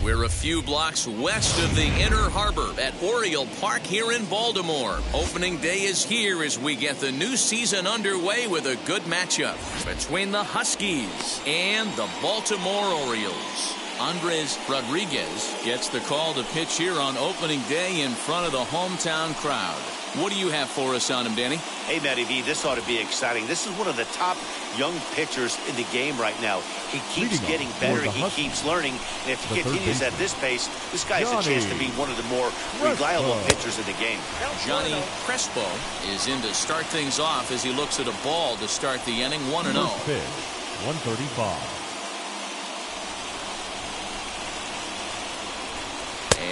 We're a few blocks west of the Inner Harbor at Oriole Park here in Baltimore. Opening day is here as we get the new season underway with a good matchup between the Huskies and the Baltimore Orioles. Andres Rodriguez gets the call to pitch here on opening day in front of the hometown crowd. What do you have for us on him, Danny? Hey, Matty V, this ought to be exciting. This is one of the top young pitchers in the game right now. He keeps getting better. He keeps learning. And if he continues at this pace, this guy has a chance to be one of the more reliable pitchers in the game. Johnny Crespo is in to start things off as he looks at a ball to start the inning. 1-0. 135.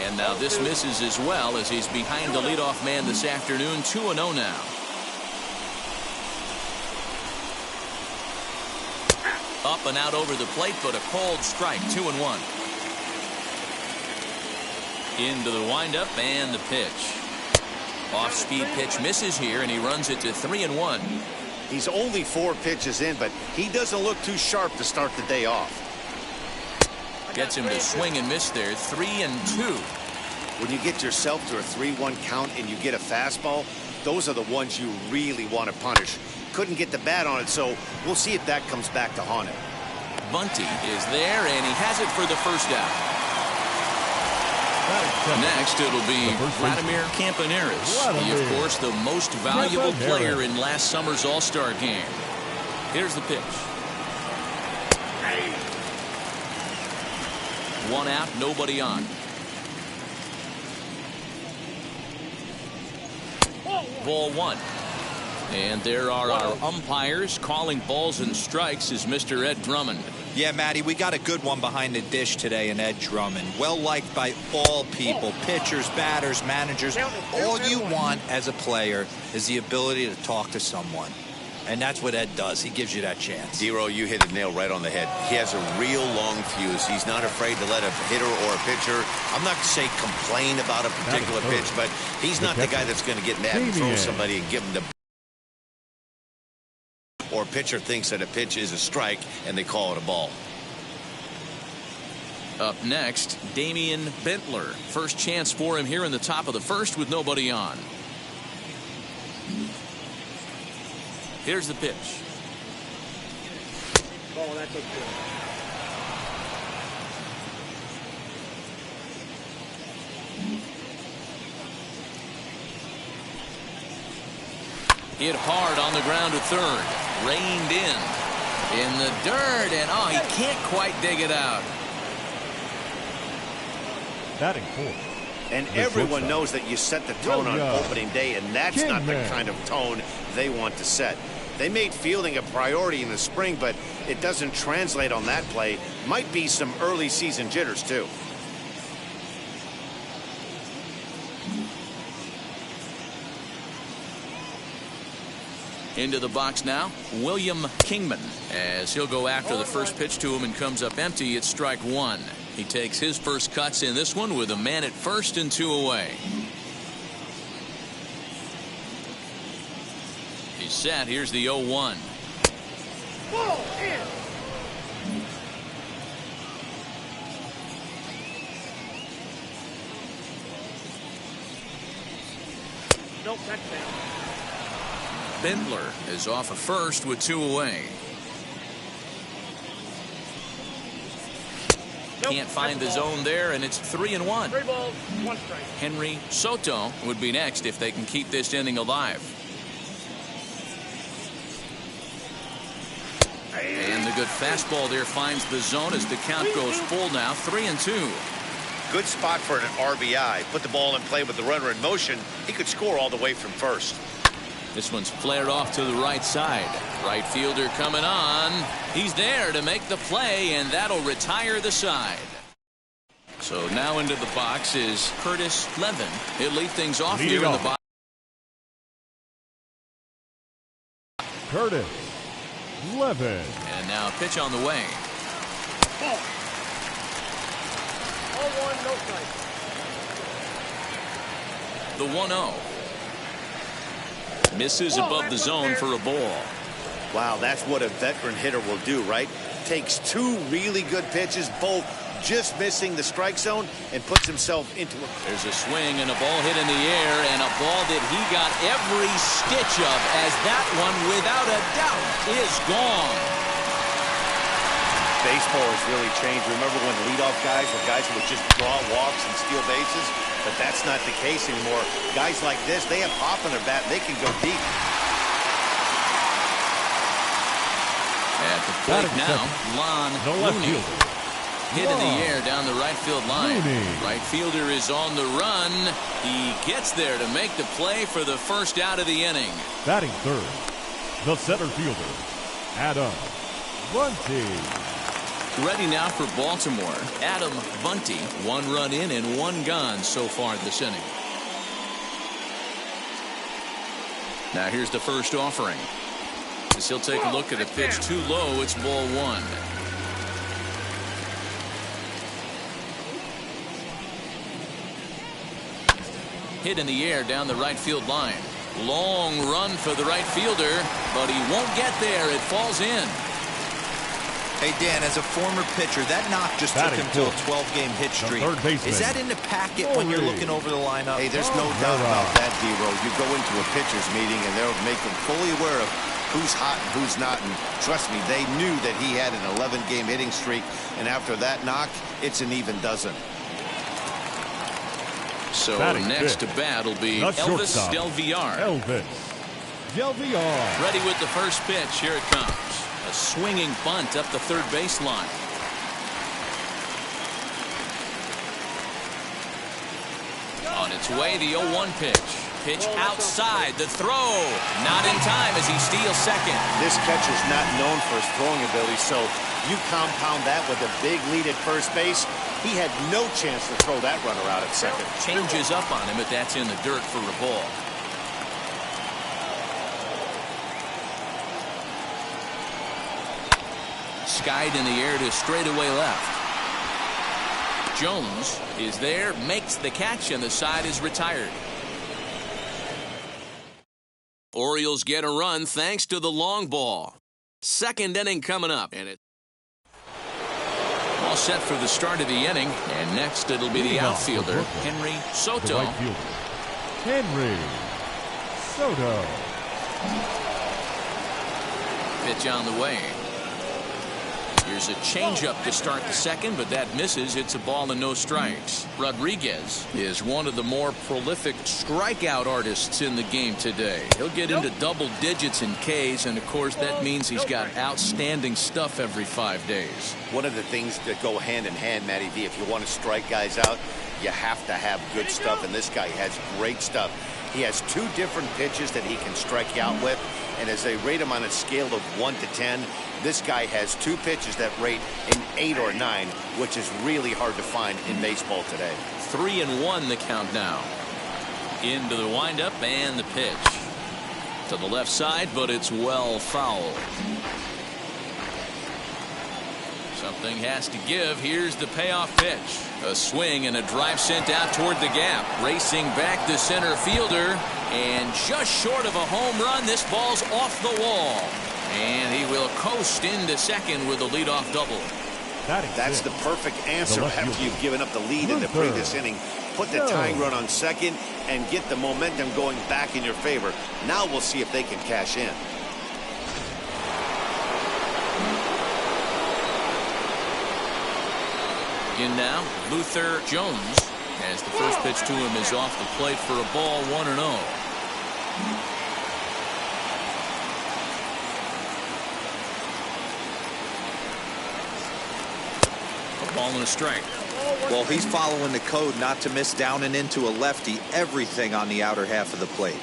And now this misses as well as he's behind the leadoff man this afternoon. 2-0 now. Up and out over the plate, but a cold strike. 2-1. Into the windup and the pitch. Off-speed pitch misses here, and he runs it to 3-1. He's only 4 pitches in, but he doesn't look too sharp to start the day off. Gets him to swing and miss there. 3-2. When you get yourself to a 3-1 count and you get a fastball, those are the ones you really want to punish. Couldn't get the bat on it, so we'll see if that comes back to haunt him. Bunty is there, and he has it for the first out. Next, it'll be Vladimir Campaneris. He, of course, the most valuable player in last summer's All-Star game. Here's the pitch. One out, nobody on. Ball 1. And there are our umpires calling balls and strikes is Mr. Ed Drummond. Yeah, Matty, we got a good one behind the dish today in Ed Drummond. Well liked by all people, pitchers, batters, managers. All you want as a player is the ability to talk to someone. And that's what Ed does. He gives you that chance. Dero, you hit the nail right on the head. He has a real long fuse. He's not afraid to let a hitter or a pitcher, I'm not to say complain about a particular pitch, but he's not the guy that's going to get mad and throw somebody and give him the... Or a pitcher thinks that a pitch is a strike and they call it a ball. Up next, Damian Bentler. First chance for him here in the top of the first with nobody on. Here's the pitch. Oh, that's okay. Hit hard on the ground to third. Reined in the dirt, and oh, he can't quite dig it out. Batting fourth. And everyone knows that you set the tone on opening day, and that's not the kind of tone they want to set. They made fielding a priority in the spring, but it doesn't translate on that play. Might be some early season jitters, too. Into the box now, William Kingman, as he'll go after the first pitch to him and comes up empty. It's strike 1. He takes his first cuts in this one with a man at first and 2 away. He's set. Here's the 0-1. Ball in. Nope, that's down. Bentler is off of first with 2 away. Can't find the zone there, and it's 3-1. 3 balls, 1 strike. Henry Soto would be next if they can keep this inning alive. And the good fastball there finds the zone as the count goes full now. 3-2. Good spot for an RBI. Put the ball in play with the runner in motion. He could score all the way from first. This one's flared off to the right side. Right fielder coming on. He's there to make the play, and that'll retire the side. So now into the box is Curtis Levin. He'll lead things off here in the box. Curtis Levin. And now a pitch on the way. Ball. 0-1, no strike. The 1-0. Misses above the zone for a ball. Wow, that's what a veteran hitter will do, right? Takes 2 really good pitches, both just missing the strike zone and puts himself into it. There's a swing and a ball hit in the air, and a ball that he got every stitch of, as that one, without a doubt, is gone. Baseball has really changed. Remember when leadoff guys were guys who would just draw walks and steal bases? But that's not the case anymore. Guys like this, they have pop in their bat. They can go deep. At the plate now, Looney. Hit in the air down the right field line. Right fielder is on the run. He gets there to make the play for the first out of the inning. Batting third, the center fielder, Adam Bunty. Ready now for Baltimore. Adam Bunty, 1 run in and 1 gone so far this inning. Now here's the first offering. As he'll take a look at a pitch too low, it's ball 1. Hit in the air down the right field line. Long run for the right fielder, but he won't get there. It falls in. Hey, Dan, as a former pitcher, that knock just took him to a 12-game hit streak. Is that in the packet when you're looking over the lineup? Hey, there's no doubt about that, D-Row. You go into a pitcher's meeting, and they'll make them fully aware of who's hot and who's not. And trust me, they knew that he had an 11-game hitting streak. And after that knock, it's an even dozen. So next to bat will be Elvis Del Villar. Ready with the first pitch. Here it comes. A swinging bunt up the third baseline. On its way, the 0-1 pitch. Pitch outside. The throw. Not in time as he steals second. This catcher's not known for his throwing ability, so you compound that with a big lead at first base. He had no chance to throw that runner out at second. Changes up on him, but that's in the dirt for a ball. Skied in the air to straightaway left. Jones is there, makes the catch, and the side is retired. Orioles get a run thanks to the long ball. Second inning coming up, and it all set for the start of the inning. And next it'll be the outfielder, Henry Soto. Henry Soto. Pitch on the way. Here's a changeup to start the second, but that misses. It's a ball and no strikes. Rodriguez is one of the more prolific strikeout artists in the game today. He'll get into double digits in Ks, and of course that means he's got outstanding stuff every 5 days. One of the things that go hand in hand, Matty D, if you want to strike guys out, you have to have good stuff, and this guy has great stuff. He has 2 different pitches that he can strike you out with, and as they rate him on a scale of 1 to 10, this guy has 2 pitches that rate an 8 or 9, which is really hard to find in baseball today. 3-1 the count now. Into the windup and the pitch. To the left side, but it's well fouled. Something has to give. Here's the payoff pitch. A swing and a drive sent out toward the gap. Racing back the center fielder. And just short of a home run, this ball's off the wall. And he will coast into second with a leadoff double. That's the perfect answer after you've given up the lead in the previous inning. Put the tying run on second and get the momentum going back in your favor. Now we'll see if they can cash in. In now, Luther Jones, as the first pitch to him is off the plate for a ball, 1-0. A ball and a strike. Well, he's following the code not to miss down and into a lefty, everything on the outer half of the plate.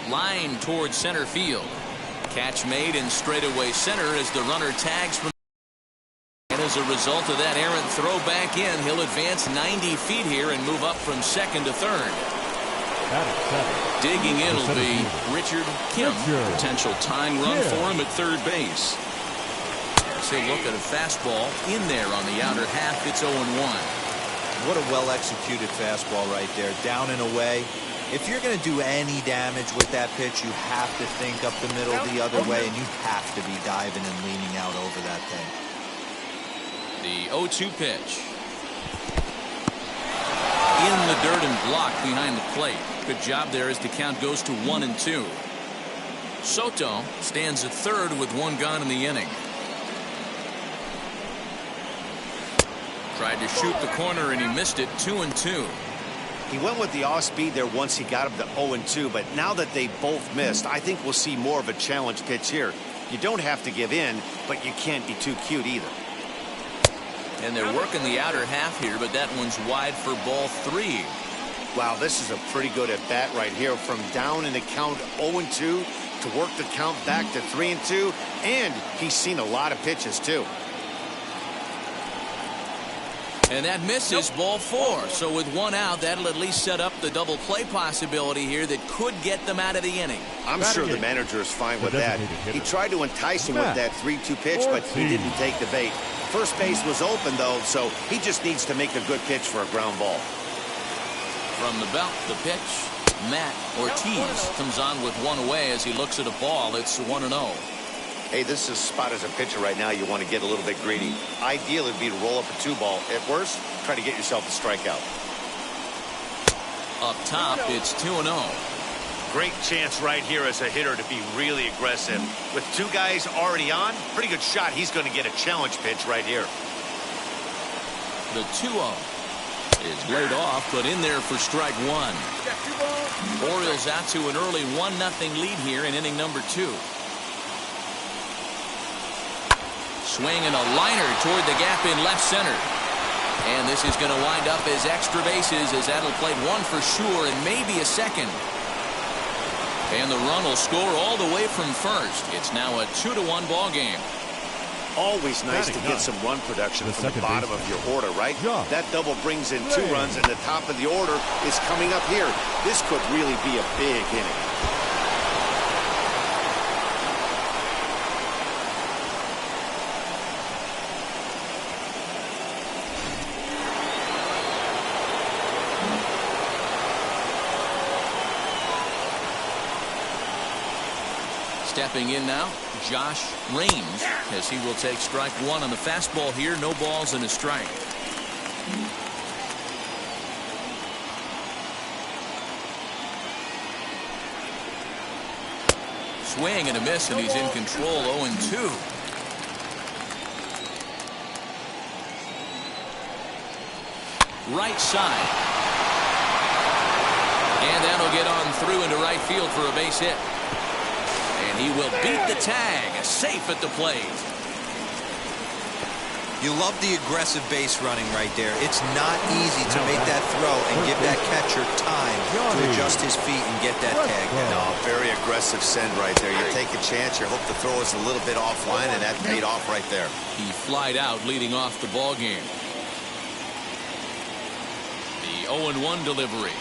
Line towards center field. Catch made in straightaway center as the runner tags from. And as a result of that errant throw back in, he'll advance 90 feet here and move up from second to third. Digging in will be Richard Kim. Potential tying run for him at third base. As he'll look at a fastball in there on the outer half. It's 0-1. What a well-executed fastball right there. Down and away. If you're going to do any damage with that pitch, you have to think up the middle the other way, and you have to be diving and leaning out over that thing. The 0-2 pitch. In the dirt and blocked behind the plate. Good job there as the count goes to 1-2. Soto stands at third with one gone in the inning. Tried to shoot the corner and he missed it. 2-2. He went with the off speed there once he got him to 0-2, but now that they both missed, I think we'll see more of a challenge pitch here. You don't have to give in, but you can't be too cute either. And they're working the outer half here, but that one's wide for ball 3. Wow, this is a pretty good at bat right here. From down in the count 0-2 to work the count back to 3-2, and he's seen a lot of pitches too. And that misses. Ball 4. So with one out, that'll at least set up the double play possibility here that could get them out of the inning. I'm sure the manager is fine with that. He tried to entice him with that 3-2 pitch, but he didn't take the bait. First base was open, though, so he just needs to make a good pitch for a ground ball. From the belt, the pitch. Matt Ortiz comes on with one away as he looks at a ball. It's 1-0. Hey, this is a spot as a pitcher right now. You want to get a little bit greedy. Ideal would be to roll up a 2-ball. At worst, try to get yourself a strikeout. Up top, it's 2-0. Great chance right here as a hitter to be really aggressive. With two guys already on, pretty good shot. He's going to get a challenge pitch right here. The 2-0 is laid off, but in there for strike 1. Orioles out to an early 1-0 lead here in inning number 2. Swing and a liner toward the gap in left center. And this is going to wind up as extra bases as that'll play one for sure and maybe a second. And the run will score all the way from first. It's now a 2-1 ball game. Always nice to get some run production from the bottom of your order, right? That double brings in 2 runs, and the top of the order is coming up here. This could really be a big inning. Stepping in now, Josh Raines, as he will take strike 1 on the fastball here. No balls and a strike. Swing and a miss, and he's in control. 0-2. Right side. And that'll get on through into right field for a base hit. And he will beat the tag, safe at the plate. You love the aggressive base running right there. It's not easy to make that throw and give that catcher time to adjust his feet and get that tag down. No, very aggressive send right there. You take a chance, you hope the throw is a little bit offline, and that paid off right there. He flied out leading off the ball game. The 0-1 delivery.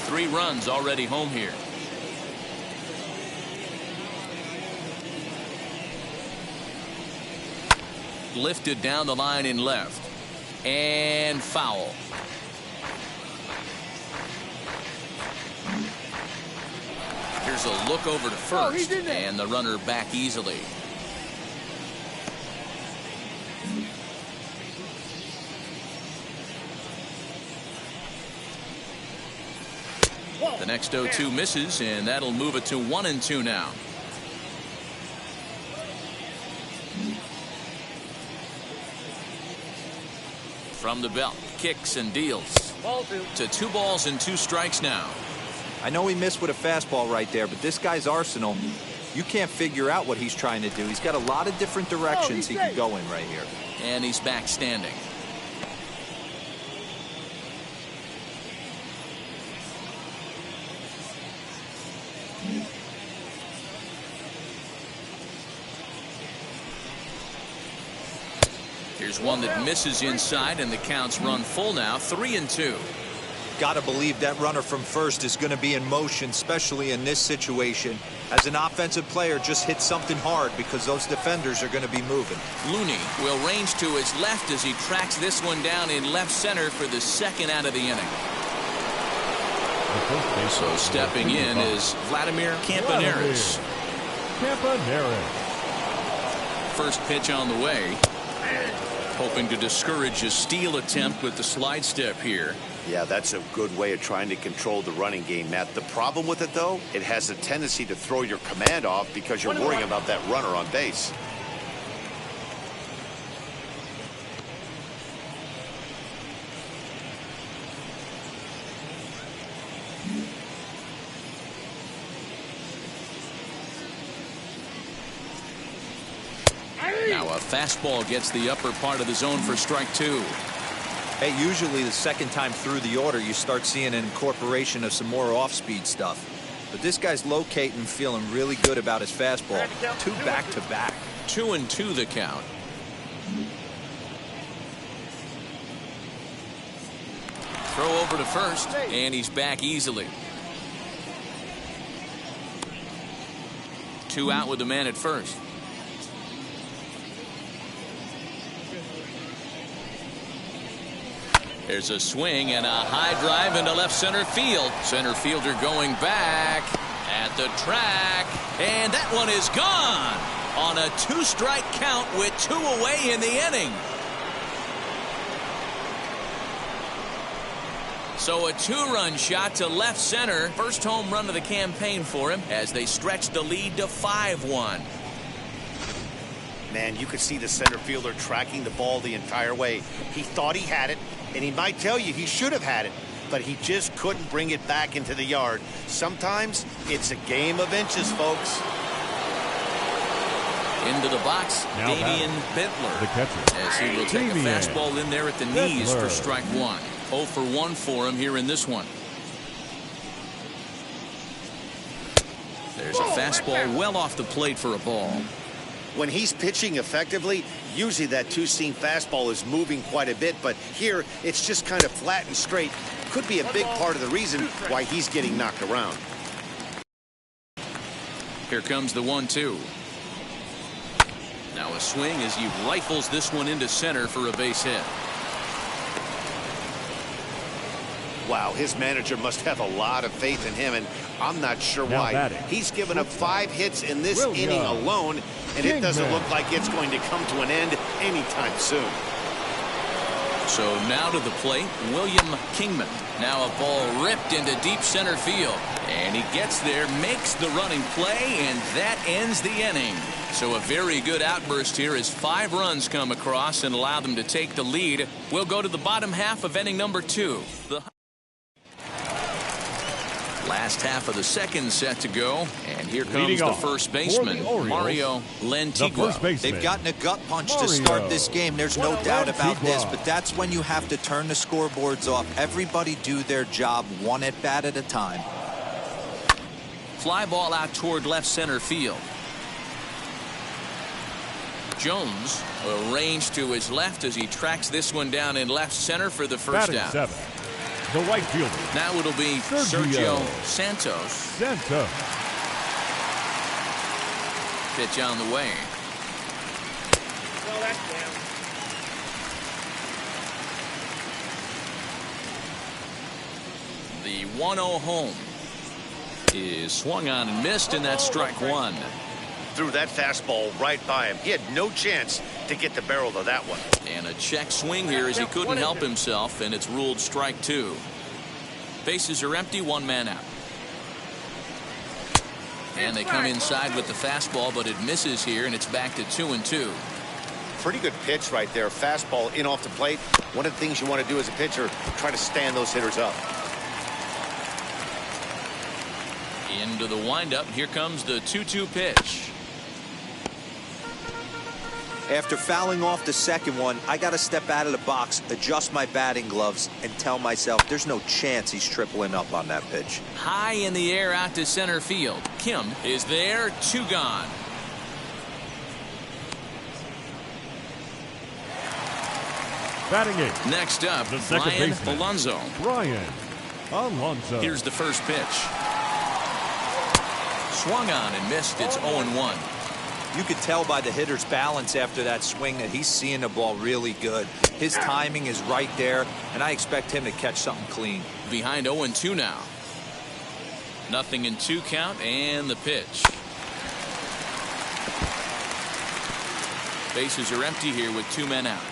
Three runs already home here. Lifted down the line in left. And foul. Here's a look over to first. And the runner back easily. The next 0-2 misses, and that'll move it to 1-2 now. From the belt, kicks and deals. To 2 balls and 2 strikes now. I know he missed with a fastball right there, but this guy's arsenal, you can't figure out what he's trying to do. He's got a lot of different directions he can go in right here. And he's back standing. Here's one that misses inside, and the count's run full now. 3-2. Got to believe that runner from first is going to be in motion, especially in this situation. As an offensive player, just hit something hard because those defenders are going to be moving. Looney will range to his left as he tracks this one down in left center for the second out of the inning. So stepping in is Vladimir Campaneris. First pitch on the way. Hoping to discourage a steal attempt with the slide step here. Yeah, that's a good way of trying to control the running game, Matt. The problem with it, though, it has a tendency to throw your command off because you're worrying about that runner on base. Now a fastball gets the upper part of the zone for strike two. Hey, usually the second time through the order, you start seeing an incorporation of some more off-speed stuff. But this guy's locating, feeling really good about his fastball. 2 back-to-back. 2-2 the count. Throw over to first, and he's back easily. 2 out with the man at first. There's a swing and a high drive into left center field. Center fielder going back at the track. And that one is gone on a 2-strike count with 2 away in the inning. So a 2-run shot to left center. First home run of the campaign for him as they stretch the lead to 5-1. Man, you could see the center fielder tracking the ball the entire way. He thought he had it, and he might tell you he should have had it, but he just couldn't bring it back into the yard. Sometimes it's a game of inches, folks. Into the box, Damian Bentler, the catcher, as he will take a fastball in there at the knees for strike 1. 0 for 1 for him here in this one. There's a fastball well off the plate for a ball. When he's pitching effectively, usually that 2-seam fastball is moving quite a bit, but here it's just kind of flat and straight. Could be a big part of the reason why he's getting knocked around. Here comes the 1-2. Now a swing as he rifles this one into center for a base hit. Wow, his manager must have a lot of faith in him, and I'm not sure why. He's given up 5 hits in this inning alone, and it doesn't look like it's going to come to an end anytime soon. So now to the plate, William Kingman. Now a ball ripped into deep center field. And he gets there, makes the running play, and that ends the inning. So a very good outburst here as 5 runs come across and allow them to take the lead. We'll go to the bottom half of inning number 2. The last half of the second set to go, and here comes the first baseman, Mario Lantigua. They've gotten a gut punch to start this game. There's no doubt about this, but that's when you have to turn the scoreboards off. Everybody do their job 1 at bat at a time. Fly ball out toward left center field. Jones will range to his left as he tracks this one down in left center for the first out. 7, the right fielder. Now it'll be Sergio Santos. Pitch on the way. Well, that's down. The 1-0 home is swung on and missed, and that's strike 1. Threw that fastball right by him. He had no chance to get the barrel of that one. And a check swing here as he couldn't help himself, and it's ruled strike 2. Bases are empty, 1 man out. And they come inside with the fastball, but it misses here, and it's back to 2-2. Pretty good pitch right there. Fastball in off the plate. One of the things you want to do as a pitcher, try to stand those hitters up. Into the windup. Here comes the 2-2 pitch. After fouling off the second one, I got to step out of the box, adjust my batting gloves, and tell myself there's no chance he's tripling up on that pitch. High in the air out to center field. Kim is there, 2 gone. Batting 8. Next up, the second Brian baseman, Alonso. Brian Alonso. Here's the first pitch. Swung on and missed. It's 0-1. You could tell by the hitter's balance after that swing that he's seeing the ball really good. His timing is right there, and I expect him to catch something clean. Behind 0-2 now. 0-2 count and the pitch. Bases are empty here with 2 men out.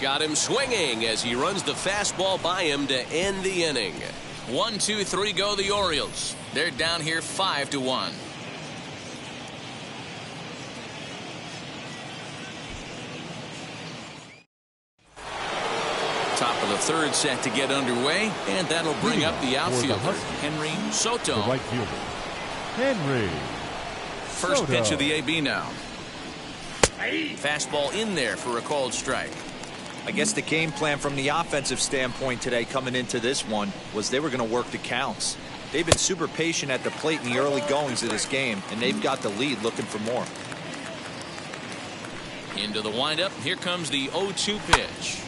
Got him swinging as he runs the fastball by him to end the inning. 1, 2, 3 go the Orioles. They're down here 5-1. Top of the third set to get underway, and that'll bring up the outfielder, Henry Soto. The right fielder, Henry First Soto. pitch of the AB now. Fastball in there for a called strike. I guess the game plan from the offensive standpoint today coming into this one was they were going to work the counts. They've been super patient at the plate in the early goings of this game, and they've got the lead looking for more. Into the windup. Here comes the 0-2 pitch.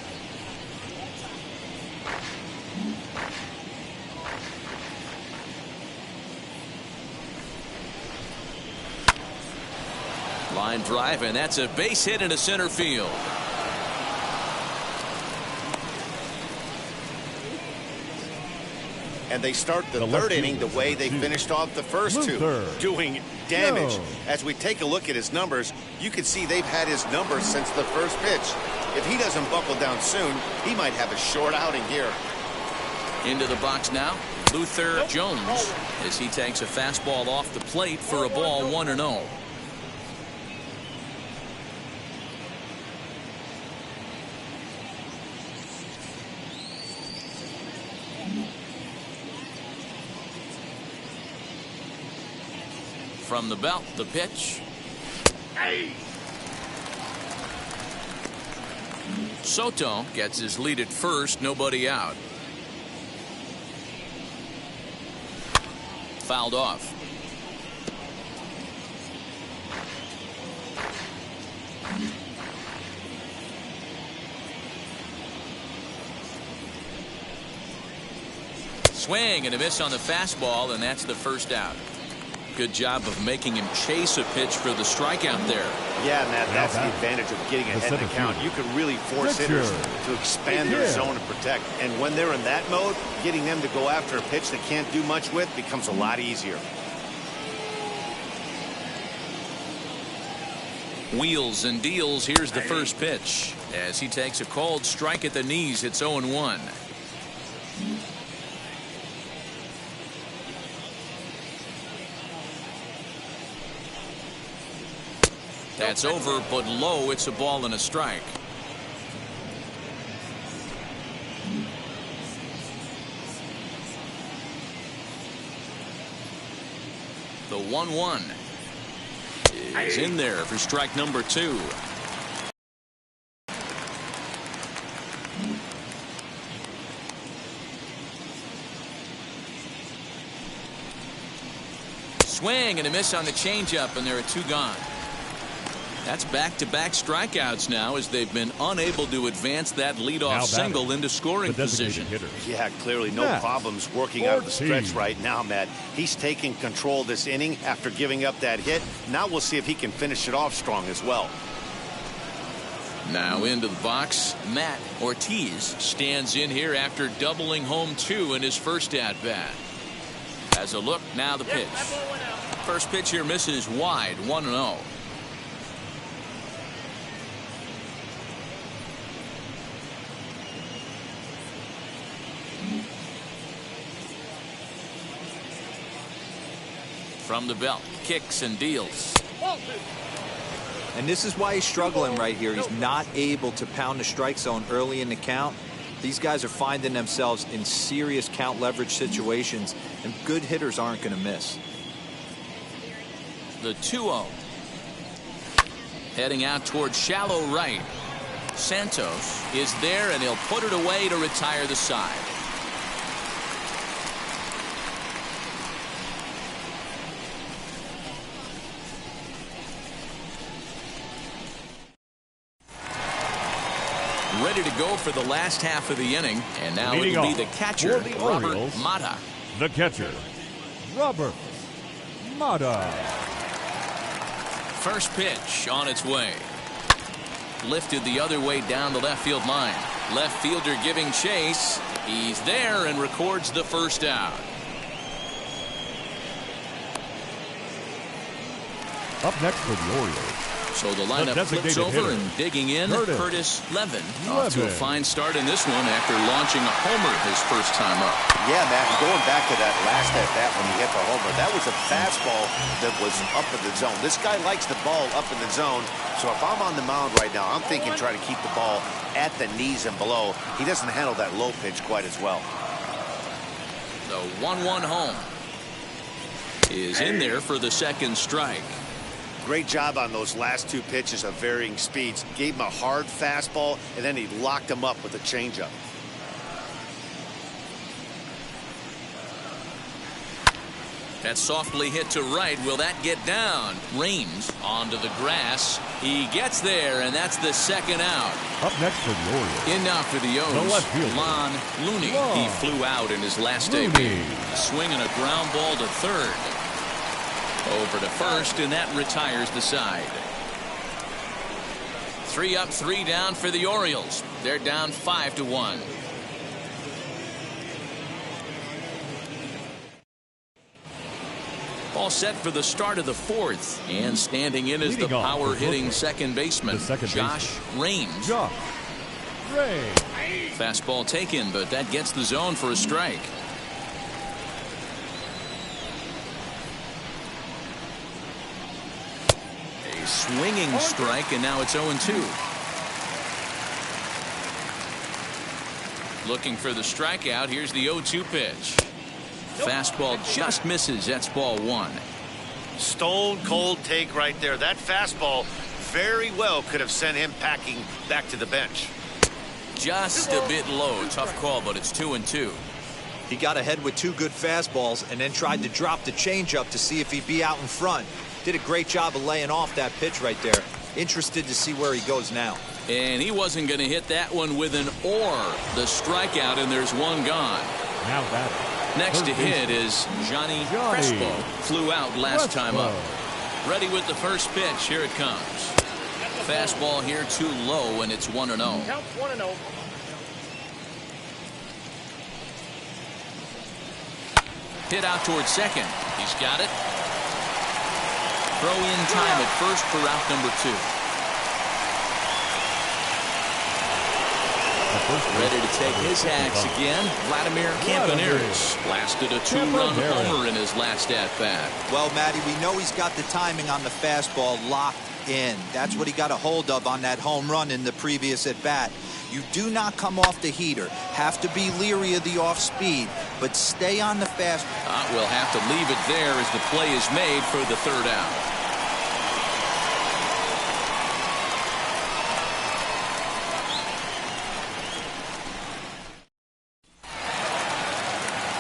Line drive, and that's a base hit into center field. And they start the third inning the way they finished off the first two, doing damage. As we take a look at his numbers, you can see they've had his numbers since the first pitch. If he doesn't buckle down soon, he might have a short outing here. Into the box now, Luther Jones, as he takes a fastball off the plate for a ball 1-0. From the belt, the pitch. Soto gets his lead at first, nobody out. Fouled off. Swing and a miss on the fastball, and that's the first out. Good job of making him chase a pitch for the strikeout there. Yeah, Matt, that's the advantage of getting ahead in the count. You can really force hitters to expand their zone and protect. And when they're in that mode, getting them to go after a pitch they can't do much with becomes a lot easier. Wheels and deals. Here's the first pitch. As he takes a called strike at the knees, it's 0-1. That's over, but low. It's a ball and a strike. The 1-1 is in there for strike number 2. Swing and a miss on the changeup, and there are 2 gone. That's back-to-back strikeouts now as they've been unable to advance that leadoff single into scoring position. Yeah, clearly no problems working out of the stretch right now, Matt. He's taking control of this inning after giving up that hit. Now we'll see if he can finish it off strong as well. Now into the box, Matt Ortiz stands in here after doubling home 2 in his first at-bat. As a look, now the pitch. First pitch here misses wide, 1-0. From the belt, kicks and deals. And this is why he's struggling right here. He's not able to pound the strike zone early in the count. These guys are finding themselves in serious count leverage situations, and good hitters aren't going to miss. The 2-0. Heading out towards shallow right. Santos is there, and he'll put it away to retire the side. ready to go for the last half of the inning. And now Leading it'll be off the catcher, for the Robert Orioles, Mata. The catcher, Robert Mata. First pitch on its way. Lifted the other way down the left field line. Left fielder giving chase. He's there and records the first out. Up next for the Orioles, So the lineup flips over and digging in, Curtis Levin. Off to a fine start in this one after launching a homer his first time up. Yeah, Matt, going back to that last at-bat when he hit the homer, that was a fastball that was up in the zone. This guy likes the ball up in the zone, so if I'm on the mound right now, I'm thinking try to keep the ball at the knees and below. He doesn't handle that low pitch quite as well. The 1-1 home is in there for the second strike. Great job on those last two pitches of varying speeds. Gave him a hard fastball, and then he locked him up with a changeup. That softly hit to right. Will that get down? Rains onto the grass. He gets there, and that's the second out. Up next for the Orioles, In now for the O's, left fielder, Lon Looney. Lon He flew out in his last Looney. debut. Swinging a ground ball to third. Over to first, and that retires the side. 3 up, 3 down for the Orioles. They're down 5-1. All set for the start of the fourth, and standing in is the power-hitting second baseman, Josh Raines. Josh Raines. Fastball taken, but that gets the zone for a strike. A swinging strike, and now it's 0-2. Looking for the strikeout. Here's the 0-2 pitch. Fastball just misses. That's ball 1. Stone cold take right there. That fastball very well could have sent him packing back to the bench. Just a bit low. Tough call, but it's 2-2. He got ahead with 2 good fastballs and then tried to drop the changeup to see if he'd be out in front. Did a great job of laying off that pitch right there. Interested to see where he goes now. And he wasn't going to hit that one with an or. The strikeout, and there's one gone. Now that. Next to hit is Johnny Crespo. Flew out last time up. Ready with the first pitch. Here it comes. Fastball here too low, and it's 1-0. Count 1-0. Hit out towards second. He's got it. Throw in time at first for out number 2. Ready to take his axe again, Vladimir Campaneris. Blasted a 2-run homer in his last at-bat. Well, Matty, we know he's got the timing on the fastball locked in. That's what he got a hold of on that home run in the previous at-bat. You do not come off the heater. Have to be leery of the off-speed, but stay on the fastball. We'll have to leave it there as the play is made for the third out.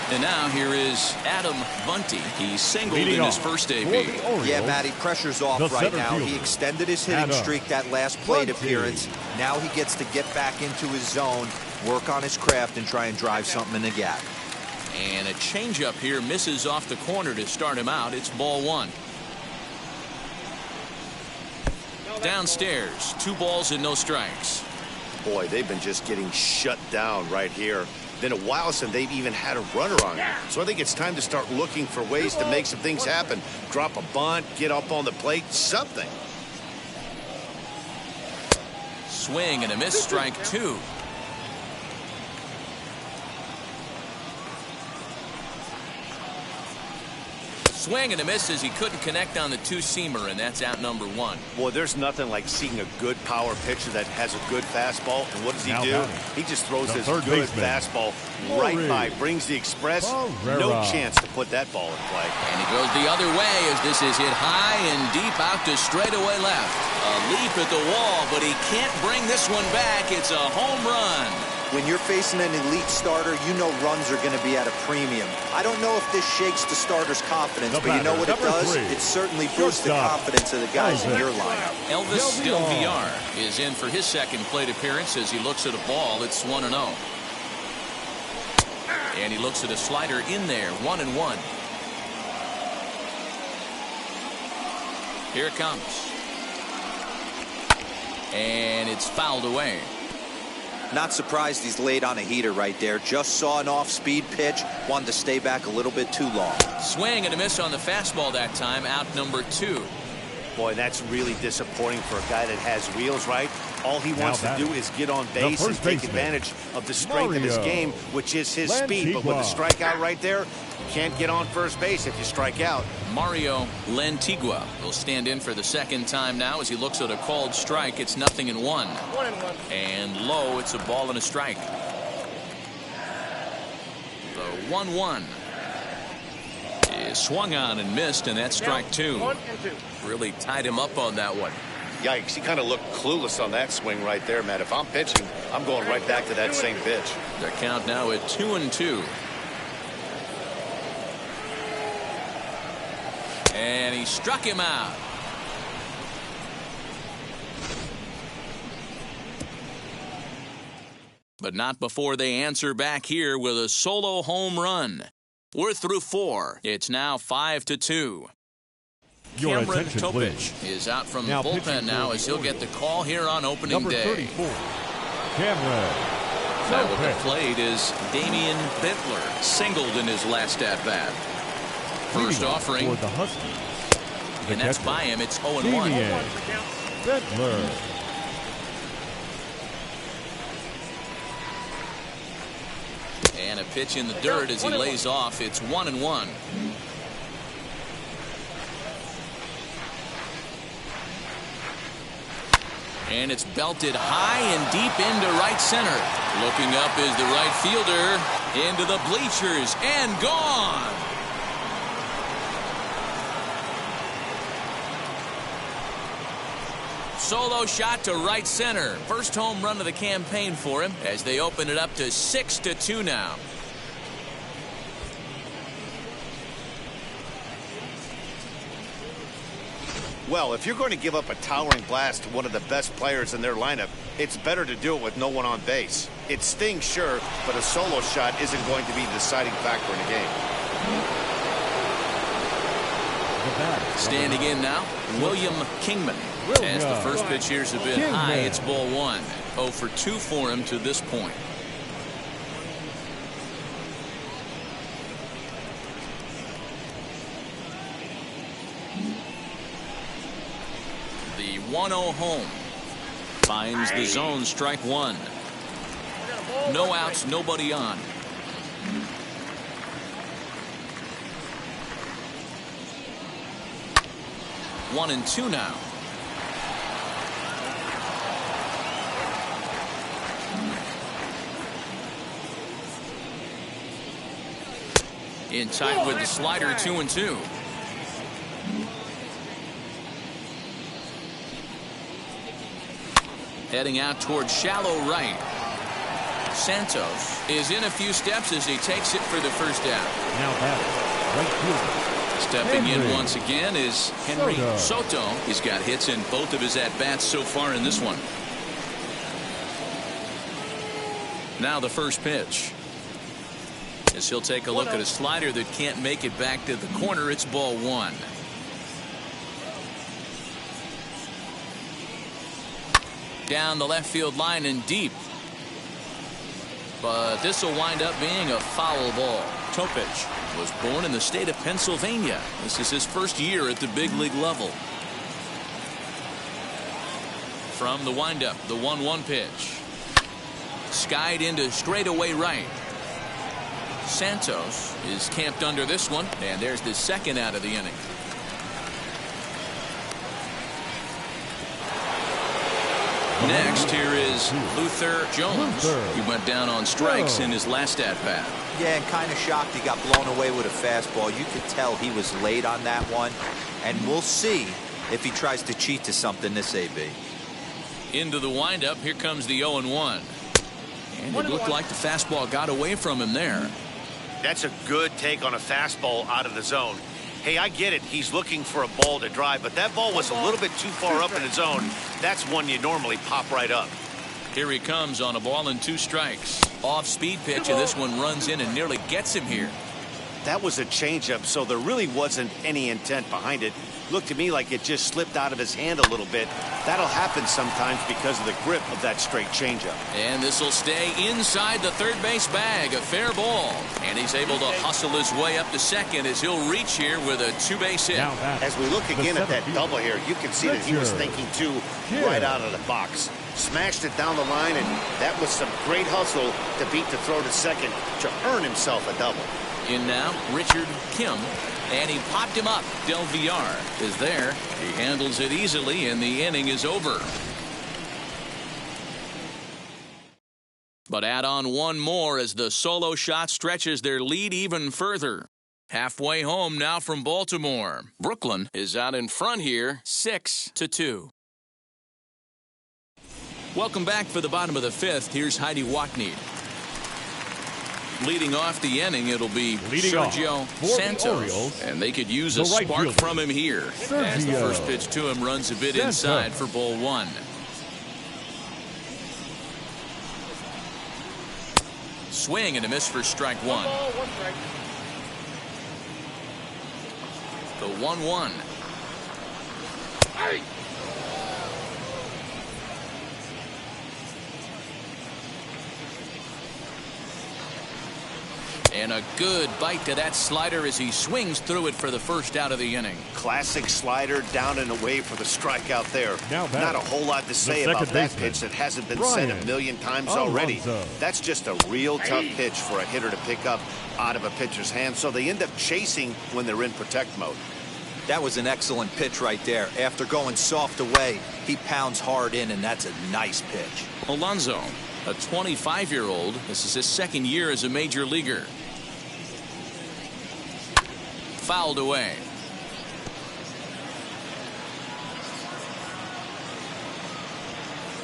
And now here is Adam Bunty. He singled in his first debut. Yeah, Matty, pressure's off right now. He extended his hitting streak that last plate appearance. Now he gets to get back into his zone, work on his craft, and try and drive something in the gap. And a changeup here misses off the corner to start him out. It's ball 1. Downstairs, 2 balls and no strikes. Boy, they've been just getting shut down right here. Been a while since they've even had a runner on. So I think it's time to start looking for ways to make some things happen. Drop a bunt, get up on the plate, something. Swing and a miss, strike 2. Swing and a miss as he couldn't connect on the 2-seamer, and that's out number 1. Boy, there's nothing like seeing a good power pitcher that has a good fastball. And what does he do? He just throws this good fastball right by, brings the express. No chance to put that ball in play. And he goes the other way as this is hit high and deep out to straightaway left. A leap at the wall, but he can't bring this one back. It's a home run. When you're facing an elite starter, you know runs are going to be at a premium. I don't know if this shakes the starter's confidence, but you know what it does? It certainly boosts the confidence of the guys in your lineup. Elvis Del Villar is in for his second plate appearance as he looks at a ball. It's 1-0. And he looks at a slider in there, 1-1. Here it comes. And it's fouled away. Not surprised he's laid on a heater right there. Just saw an off-speed pitch. Wanted to stay back a little bit too long. Swing and a miss on the fastball that time. Out number 2. Boy, that's really disappointing for a guy that has wheels, right? All he wants to do is get on base and take advantage of the strength of his game, which is his speed. But with the strikeout right there, you can't get on first base if you strike out. Mario Lantigua will stand in for the second time now as he looks at a called strike. It's 0-1. 1-1. And low, it's a ball and a strike. The 1-1 is swung on and missed, and that's strike 2. 1 and 2. Really tied him up on that one. Yikes, he kind of looked clueless on that swing right there, Matt. If I'm pitching, I'm going right back to that same pitch. The count now at 2-2. And he struck him out. But not before they answer back here with a solo home run. We're through 4. It's now 5-2. Cameron Topich is out from the bullpen now as he'll get the call here on opening Number day. 34, Cameron That will be played is Damian Bentler, singled in his last at-bat. First offering, for the Huskies. and that's by him. It's 0-1. Damian Bentler. And a pitch in the dirt as he lays off. It's 1-1. And it's belted high and deep into right center. Looking up is the right fielder. Into the bleachers and gone. Solo shot to right center. First home run of the campaign for him as they open it up to 6-2 now. Well, if you're going to give up a towering blast to one of the best players in their lineup, it's better to do it with no one on base. It stings, sure, but a solo shot isn't going to be the deciding factor in a game. Standing in now, William Kingman. As the first pitch here's a bit high, it's ball 1. 0 for 2 for him to this point. The 1-0 home finds the zone, strike 1. No outs, nobody on. One and 2 now. In tight with the slider, 2-2. Heading out towards shallow right. Santos is in a few steps as he takes it for the first out. Now batting, right fielder. Stepping in once again is Henry Soto. He's got hits in both of his at-bats so far in this one. Now the first pitch. As he'll take a look at a slider that can't make it back to the corner. It's ball 1. Down the left field line and deep. But this will wind up being a foul ball. Topich was born in the state of Pennsylvania. This is his first year at the big league level. From the windup, the 1-1 pitch. Skied into straightaway right. Santos is camped under this one, and there's the second out of the inning. Next, here is Luther Jones. He went down on strikes in his last at-bat. Yeah, and kind of shocked he got blown away with a fastball. You could tell he was late on that one, and we'll see if he tries to cheat to something this AB. Into the windup, here comes the 0-1. And it looked like the fastball got away from him there. That's a good take on a fastball out of the zone. Hey, I get it. He's looking for a ball to drive, but that ball was a little bit too far up in the zone. That's one you normally pop right up. Here he comes on a ball and 2 strikes. Off-speed pitch, and this one runs in and nearly gets him here. That was a changeup, so there really wasn't any intent behind it. Looked to me like it just slipped out of his hand a little bit. That'll happen sometimes because of the grip of that straight changeup. And this will stay inside the third base bag. A fair ball. And he's able to hustle his way up to second as he'll reach here with a 2-base hit. As we look again at that double here, you can see that he was thinking too right out of the box. Smashed it down the line, and that was some great hustle to beat the throw to second to earn himself a double. In now, Richard Kim. And he popped him up. Del Villar is there. He handles it easily, and the inning is over. But add on one more as the solo shot stretches their lead even further. Halfway home now from Baltimore. Brooklyn is out in front here, 6-2. Welcome back for the bottom of the 5th. Here's Heidi Wackneed. Leading off the inning, it'll be Sergio Santos, and they could use a spark from him here as the first pitch to him runs a bit inside for ball 1. Swing and a miss for strike 1. The 1-1. And a good bite to that slider as he swings through it for the first out of the inning. Classic slider down and away for the strikeout there. Not a whole lot to say about that pitch that hasn't been said a million times already. That's just a real tough pitch for a hitter to pick up out of a pitcher's hand, so they end up chasing when they're in protect mode. That was an excellent pitch right there. After going soft away, he pounds hard in, and that's a nice pitch. Alonso, a 25-year-old. This is his second year as a major leaguer. Fouled away.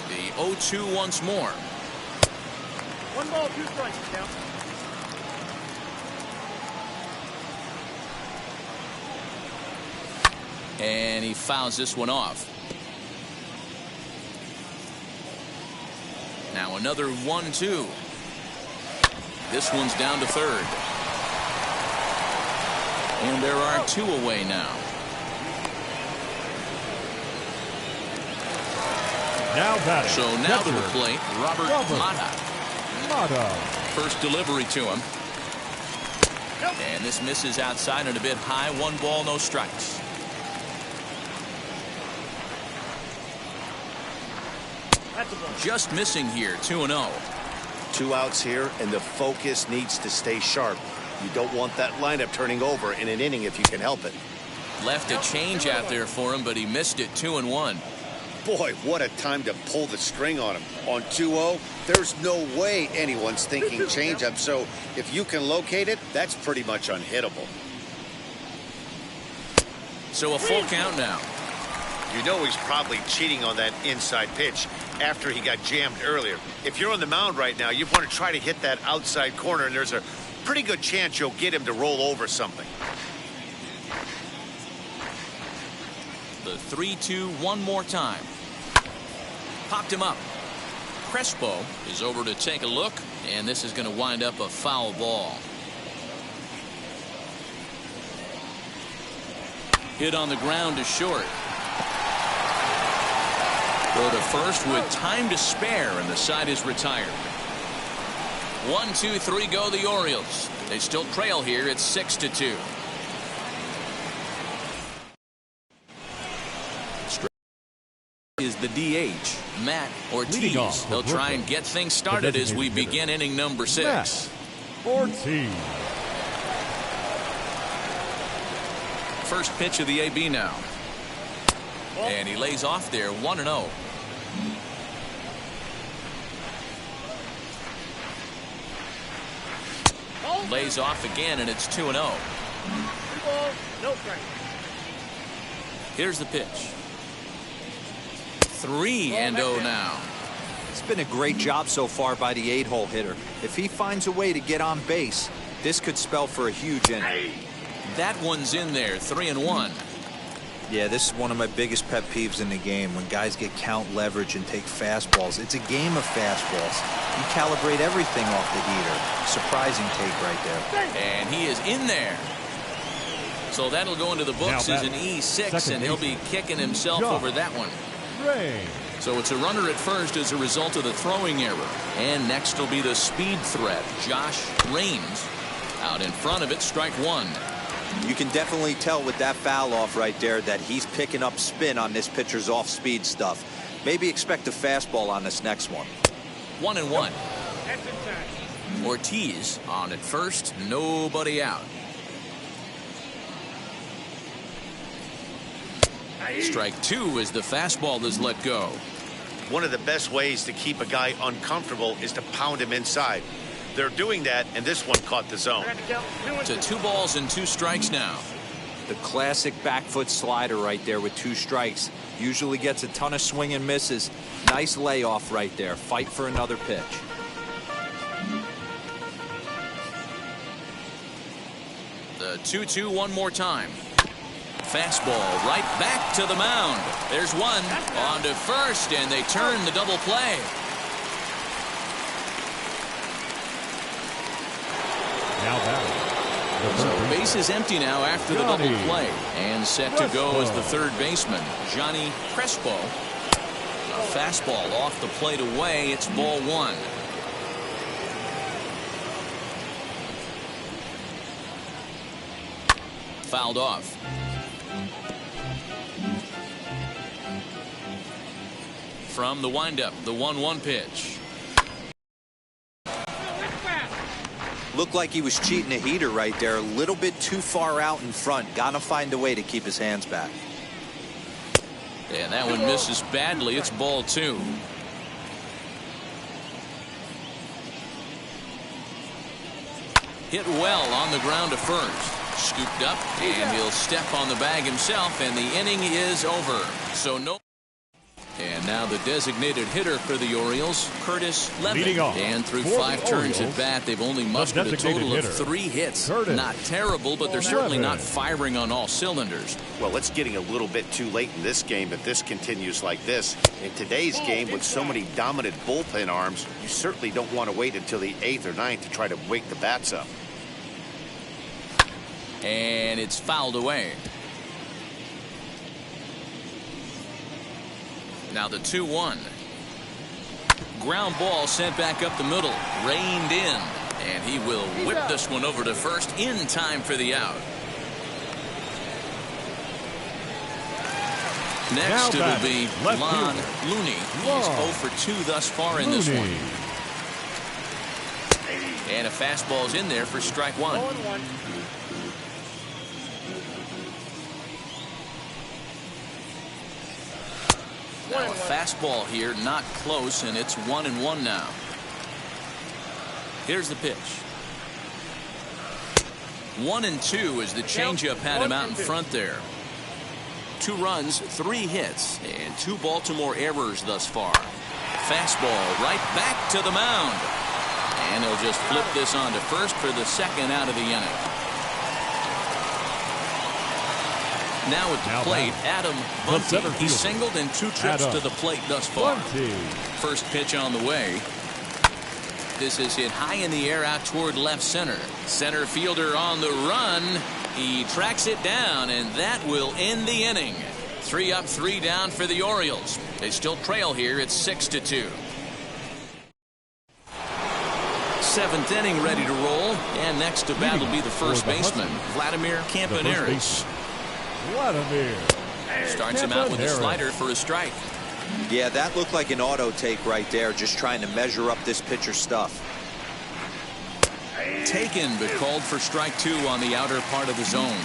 The 0-2 once more. 1 ball, 2 strikes now. And he fouls this one off. Now another 1-2. This one's down to third. And there are 2 away now. Now batting. So now to the plate, Robert Mata. First delivery to him. And this misses outside and a bit high. 1 ball, no strikes. Just missing here, 2-0. 2 outs here, and the focus needs to stay sharp. You don't want that lineup turning over in an inning if you can help it. Left a change out there for him, but he missed it. 2-1. Boy, what a time to pull the string on him. On 2-0, there's no way anyone's thinking changeup, so if you can locate it, that's pretty much unhittable. So a full count now. You know he's probably cheating on that inside pitch after he got jammed earlier. If you're on the mound right now, you want to try to hit that outside corner, and there's a pretty good chance you'll get him to roll over something. The 3-2 one more time. Popped him up. Crespo is over to take a look, and this is going to wind up a foul ball. Hit on the ground to short. Go to first with time to spare, and the side is retired. 1, 2, 3 go the Orioles. They still trail here. It's 6-2. Is the DH, Matt Ortiz. They'll try and get things started as we begin inning number 6. Ortiz. First pitch of the AB now. And he lays off there, 1-0. Lays off again, and it's 2-0. 3 balls, no strike. Here's the pitch. 3-0 now. It's been a great job so far by the 8-hole hitter. If he finds a way to get on base, this could spell for a huge inning. That one's in there, 3-1. Yeah, this is one of my biggest pet peeves in the game, when guys get count leverage and take fastballs. It's a game of fastballs. You calibrate everything off the heater. Surprising take right there. And he is in there. So that'll go into the books as an E6, and he'll be kicking himself over that one. So it's a runner at first as a result of the throwing error. And next will be the speed threat, Josh Raines. Out in front of it, strike one. You can definitely tell with that foul off right there that he's picking up spin on this pitcher's off-speed stuff. Maybe expect a fastball on this next one. 1-1. Ortiz on at first, nobody out. Strike two as the fastball is let go. One of the best ways to keep a guy uncomfortable is to pound him inside. They're doing that, and this one caught the zone. To 2 balls and 2 strikes now. The classic back foot slider right there with 2 strikes. Usually gets a ton of swing and misses. Nice layoff right there. Fight for another pitch. The 2-2 one more time. Fastball right back to the mound. There's one on to first, and they turn the double play. Now batting. So base is empty now after the double play. And set to go as the third baseman, Johnny Crespo. A fastball off the plate away. It's ball one. Fouled off. From the windup, the 1-1 pitch. Looked like he was cheating a heater right there. A little bit too far out in front. Gotta find a way to keep his hands back. And that one misses badly. It's ball two. Hit well on the ground to first. Scooped up, and he'll step on the bag himself, and the inning is over. So no. And now the designated hitter for the Orioles, Curtis Levin. And through 5 turns at bat, they've only mustered a total of 3 hits. Not terrible, but they're certainly not firing on all cylinders. Well, it's getting a little bit too late in this game if this continues like this. In today's game, with so many dominant bullpen arms, you certainly don't want to wait until the 8th or 9th to try to wake the bats up. And it's fouled away. Now the 2-1. Ground ball sent back up the middle. Reined in. And he will whip this one over to first in time for the out. Next it'll be Lon Looney. He's 0 for 2 thus far in this one. And a fastball's in there for strike one. Now a fastball here, not close, and it's 1-1 now. Here's the pitch. 1-2 as the changeup had him out in front there. 2 runs, 3 hits, and 2 Baltimore errors thus far. Fastball right back to the mound. And they'll just flip this on to first for the second out of the inning. Now at the plate, Adam Bunty. He's singled in 2 trips to the plate thus far. First pitch on the way. This is hit high in the air out toward left center. Center fielder on the run. He tracks it down, and that will end the inning. 3 up, 3 down for the Orioles. They still trail here. It's 6-2. 7th inning ready to roll. And next to bat will be the first baseman, Vladimir Campaneris. Starts him out with a slider for a strike. Yeah, that looked like an auto take right there, just trying to measure up this pitcher's stuff. Taken, but called for strike 2 on the outer part of the zone.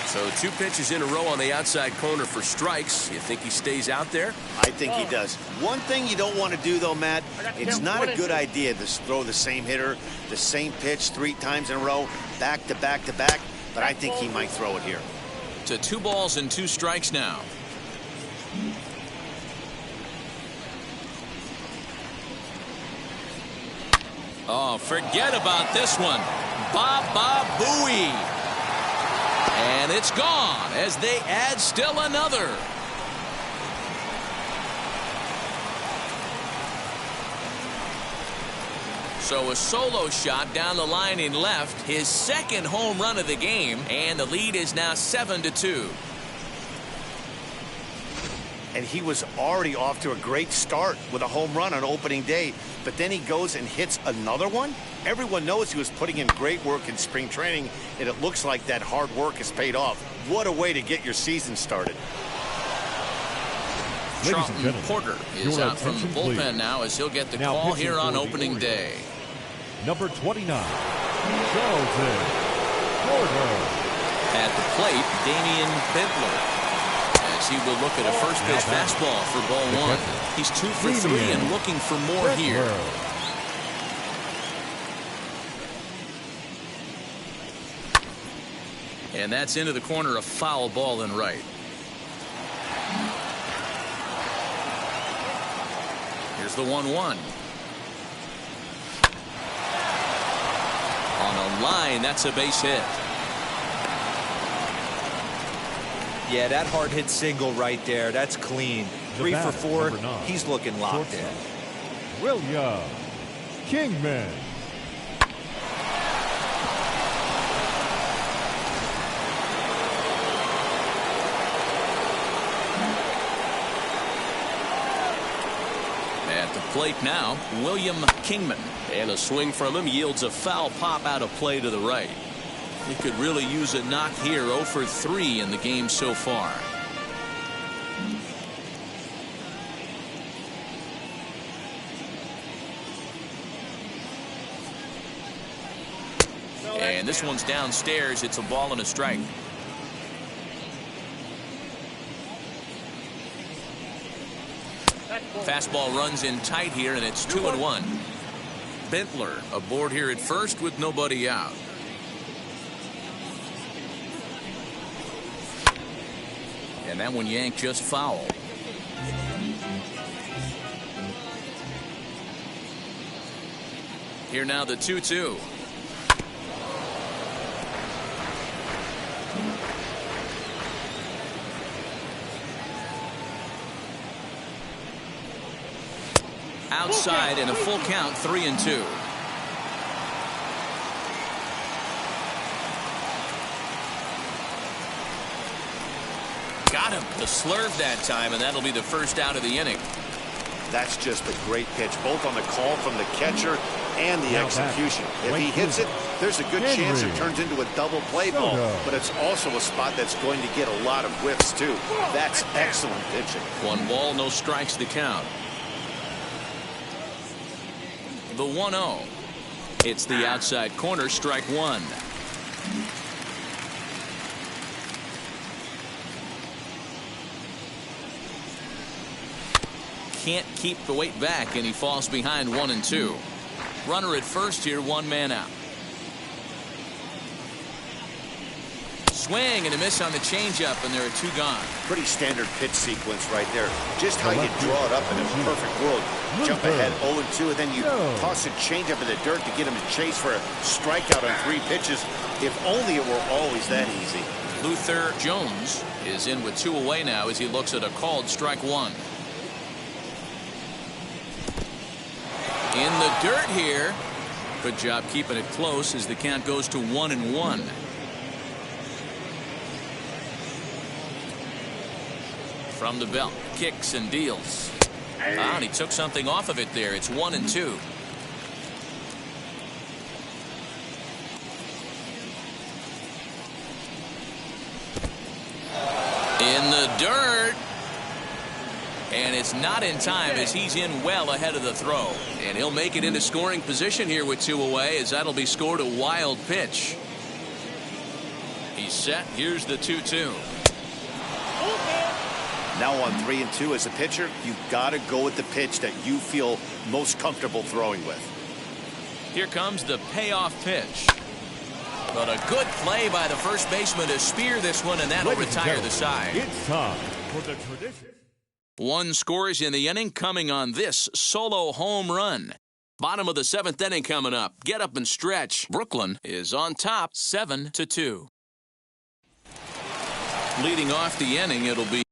So 2 pitches in a row on the outside corner for strikes. You think he stays out there? I think he does. One thing you don't want to do, though, Matt, it's not a good idea to throw the same hitter, the same pitch 3 times in a row, back to back to back, but I think he might throw it here. To 2 balls and 2 strikes now. Oh, forget about this one. Baba Booey. And it's gone as they add still another. So a solo shot down the line in left, his second home run of the game, and the lead is now 7-2. And he was already off to a great start with a home run on opening day, but then he goes and hits another one? Everyone knows he was putting in great work in spring training, and it looks like that hard work has paid off. What a way to get your season started. Charlton Porter is out from the bullpen now as he'll get the call here on opening day. Number 29, Charlton Porter. At the plate, Damian Bentler, as he will look at a first pitch fastball for ball one. He's 2 for 3 and looking for more here. And that's into the corner, a foul ball and right. Here's the 1-1. On a line, that's a base hit. Yeah, that hard hit single right there. That's clean. 3 for 4. He's looking locked in. William Kingman. At the plate now, William Kingman. And a swing from him yields a foul pop out of play to the right. He could really use a knock here. 0 for 3 in the game so far. And this one's downstairs. It's a ball and a strike. Fastball runs in tight here, and it's 2-1. Bentler aboard here at first with nobody out. And that one yanked just foul. Here now the 2-2. Outside and a full count, 3-2. Got him. The slurve that time, and that'll be the first out of the inning. That's just a great pitch, both on the call from the catcher and the execution. If he hits it, there's a good chance it turns into a double play ball, but it's also a spot that's going to get a lot of whiffs, too. That's excellent pitching. 1 ball, no strikes to count. The 1-0. It's the outside corner, strike 1. Can't keep the weight back, and he falls behind 1-2. Runner at first here, 1 man out. Swing and a miss on the changeup, and there are 2 gone. Pretty standard pitch sequence right there. Just how you draw it up in a perfect world. Jump ahead 0-2, and then you toss a changeup in the dirt to get him to chase for a strikeout on 3 pitches. If only it were always that easy. Luther Jones is in with 2 away now as he looks at a called strike 1. In the dirt here. Good job keeping it close as the count goes to 1-1. From the belt, kicks and deals. And he took something off of it there. It's 1-2. In the dirt. And it's not in time as he's in well ahead of the throw. And he'll make it into scoring position here with 2 away as that'll be scored a wild pitch. He's set. Here's the 2-2. Now on 3-2 as a pitcher, you've got to go with the pitch that you feel most comfortable throwing with. Here comes the payoff pitch. But a good play by the first baseman to spear this one, and that'll retire the side. It's time for the tradition. 1 scores in the inning coming on this solo home run. Bottom of the 7th inning coming up. Get up and stretch. Brooklyn is on top 7-2. Leading off the inning, it'll be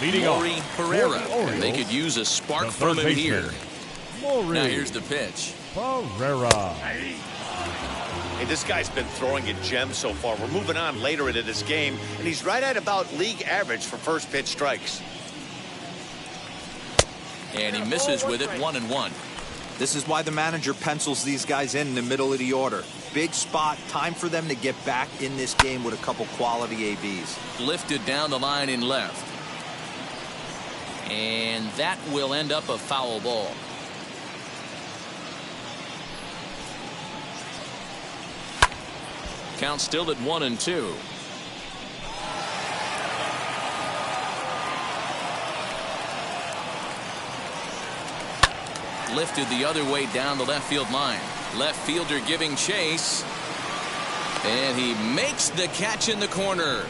leading off Pereira. for the They could Orioles, use a spark the from third him baseman, here. Maury Now here's the pitch. Pereira. Hey, this guy's been throwing a gem so far. We're moving on later into this game, and he's right at about league average for first pitch strikes. And he misses with it 1-1. This is why the manager pencils these guys in the middle of the order. Big spot, time for them to get back in this game with a couple quality ABs. Lifted down the line in left. And that will end up a foul ball. Count still at 1-2. Lifted the other way down the left field line. Left fielder giving chase. And he makes the catch in the corner.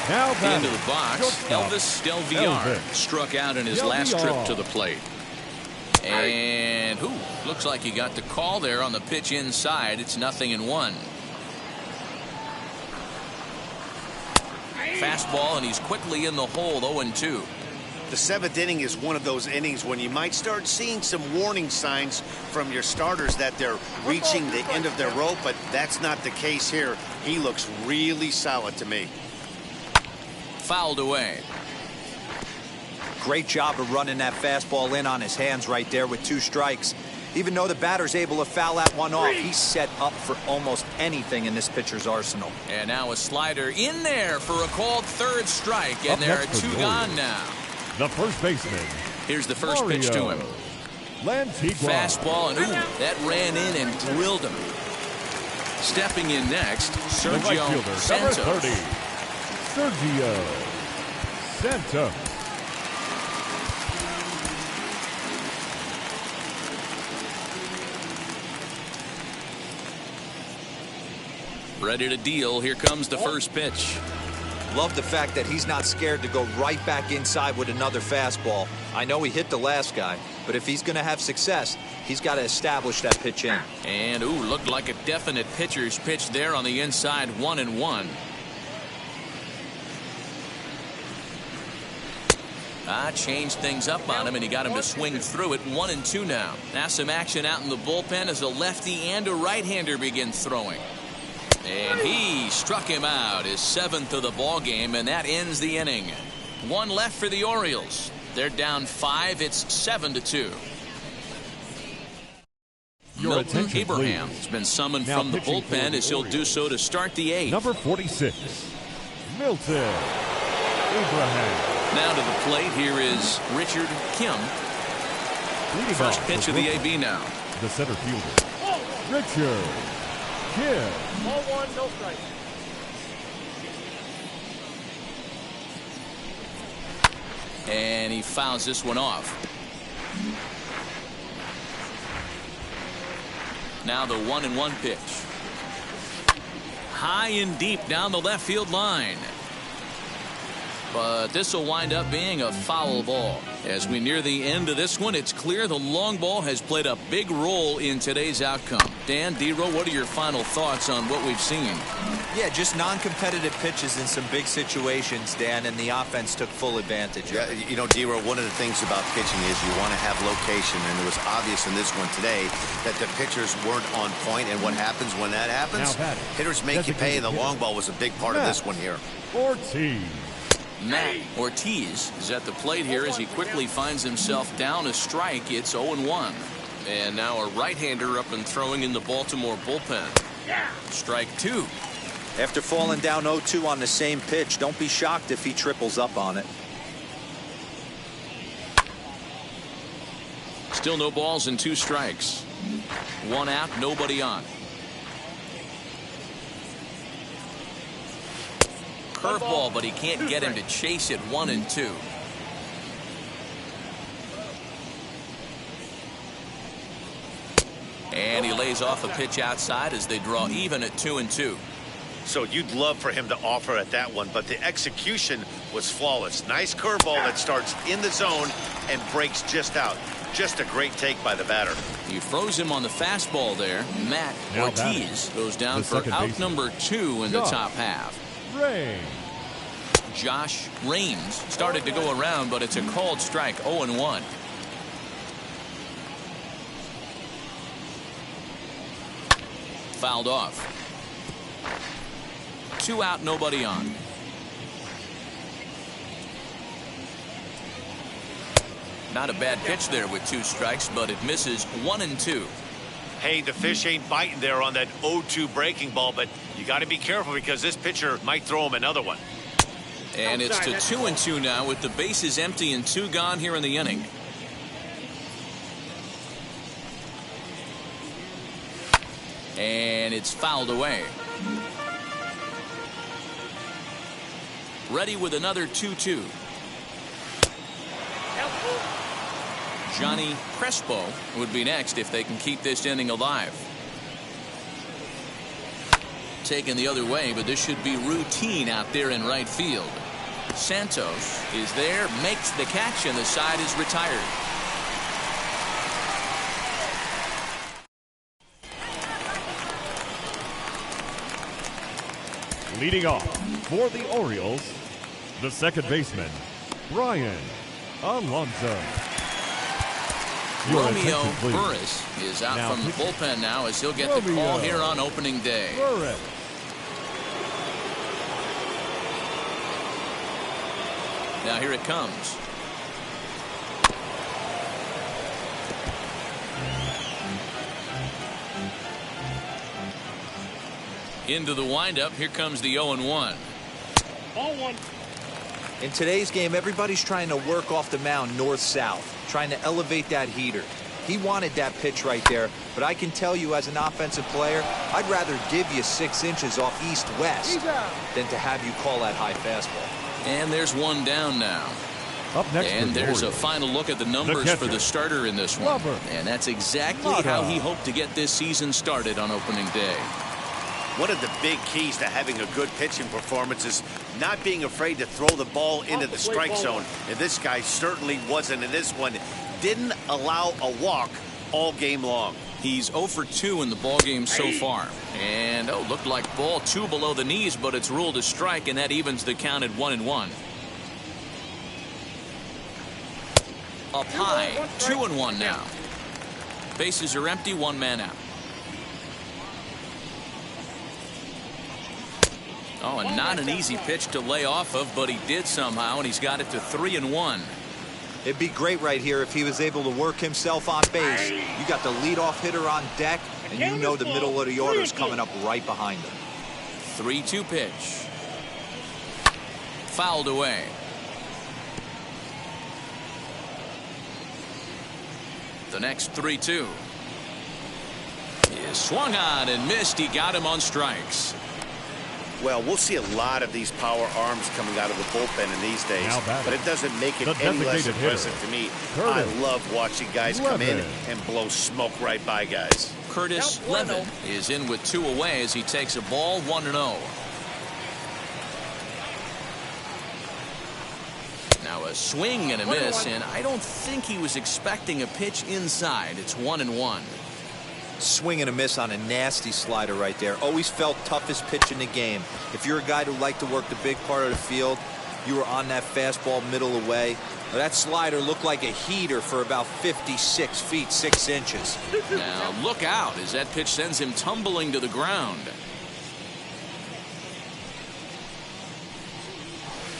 Now Into the box, Elvis Del Villar struck out in his last trip to the plate. And looks like he got the call there on the pitch inside. It's 0-1. Fastball, and he's quickly in the hole. 0-2. The 7th inning is one of those innings when you might start seeing some warning signs from your starters that they're reaching the end of their rope, but that's not the case here. He looks really solid to me. Fouled away. Great job of running that fastball in on his hands right there with 2 strikes. Even though the batter's able to foul that one off, he's set up for almost anything in this pitcher's arsenal. And now a slider in there for a called 3rd strike, and there are 2 gone now. The first baseman. Here's the first pitch to him. Fastball, and that ran in and drilled him. Stepping in next, Sergio Santos. Number 30, Sergio Santos. Ready to deal. Here comes the first pitch. Love the fact that he's not scared to go right back inside with another fastball. I know he hit the last guy, but if he's going to have success, he's got to establish that pitch in. And looked like a definite pitcher's pitch there on the inside. 1-1. Changed things up on him, and he got him to swing through it. 1-2 now. Now some action out in the bullpen as a lefty and a right-hander begins throwing. And he struck him out, his 7th of the ball game, and that ends the inning. 1 left for the Orioles. They're down 5. It's 7-2. Milton Abraham has been summoned from the bullpen as he'll do so to start the 8th. Number 46, Milton Abraham. Now to the plate, here is Richard Kim. First pitch of the AB now. The center fielder, Richard Kim. Ball 1, no strike. And he fouls this one off. Now the 1-1 pitch. High and deep down the left field line. But this will wind up being a foul ball. As we near the end of this one, it's clear the long ball has played a big role in today's outcome. Dan, D-Row, what are your final thoughts on what we've seen? Yeah, just non-competitive pitches in some big situations, Dan, and the offense took full advantage. Yeah, you know, D-Row, one of the things about pitching is you want to have location, and it was obvious in this one today that the pitchers weren't on point, and what happens when that happens? Hitters make you pay, and the long ball was a big part of this one here. Ortiz. Matt Ortiz is at the plate here as he quickly finds himself down a strike. It's 0-1. And now a right-hander up and throwing in the Baltimore bullpen. Strike 2. After falling down 0-2 on the same pitch, don't be shocked if he triples up on it. Still no balls and 2 strikes. 1 out, nobody on. Curveball, but he can't get him to chase it. 1-2. And he lays off a pitch outside as they draw even at 2-2. So you'd love for him to offer at that one, but the execution was flawless. Nice curveball that starts in the zone and breaks just out. Just a great take by the batter. He froze him on the fastball there. Matt Ortiz goes down for out number 2 in the top half. Josh Raines started to go around, but it's a called strike. 0-1. Fouled off. 2 out, nobody on. Not a bad pitch there with 2 strikes, but it misses. 1-2. Hey, the fish ain't biting there on that 0-2 breaking ball, but you got to be careful because this pitcher might throw him another one. And it's to 2-2 now with the bases empty and 2 gone here in the inning. And it's fouled away. Ready with another 2-2. Johnny Crespo would be next if they can keep this inning alive. Taken the other way, but this should be routine out there in right field. Santos is there, makes the catch, and the side is retired. Leading off for the Orioles, the second baseman, Brian Alonso. Romeo Burris is out from the bullpen now as he'll get the call here on opening day. Now here it comes. Into the windup. Here comes the 0-1. Ball one. In today's game, everybody's trying to work off the mound north-south, trying to elevate that heater. He wanted that pitch right there, but I can tell you as an offensive player, I'd rather give you 6 inches off east-west than to have you call that high fastball. And there's one down now. Up next, and there's a final look at the numbers for the starter in this one. And that's exactly how he hoped to get this season started on opening day. One of the big keys to having a good pitching performance is not being afraid to throw the ball into the strike zone. And this guy certainly wasn't in this one. Didn't allow a walk all game long. He's 0 for 2 in the ball game so far. And, looked like ball 2 below the knees, but it's ruled a strike, and that evens the count at 1-1. Up high, 2-1 now. Bases are empty, 1 man out. Oh, and not an easy pitch to lay off of, but he did somehow, and he's got it to 3-1. It'd be great right here if he was able to work himself on base. You got the leadoff hitter on deck, and you know the middle of the order is coming up right behind him. 3-2 pitch. Fouled away. The next 3-2. Is swung on and missed. He got him on strikes. Well, we'll see a lot of these power arms coming out of the bullpen in these days, but it doesn't make it any less impressive to me. I love watching guys come in and blow smoke right by guys. Curtis Levin is in with 2 away as he takes a ball 1-0. Now a swing and a miss, and I don't think he was expecting a pitch inside. It's 1-1. Swing and a miss on a nasty slider right there. Always felt toughest pitch in the game. If you're a guy who liked to work the big part of the field, you were on that fastball middle away. Well, that slider looked like a heater for about 56 feet 6 inches. Now look out as that pitch sends him tumbling to the ground.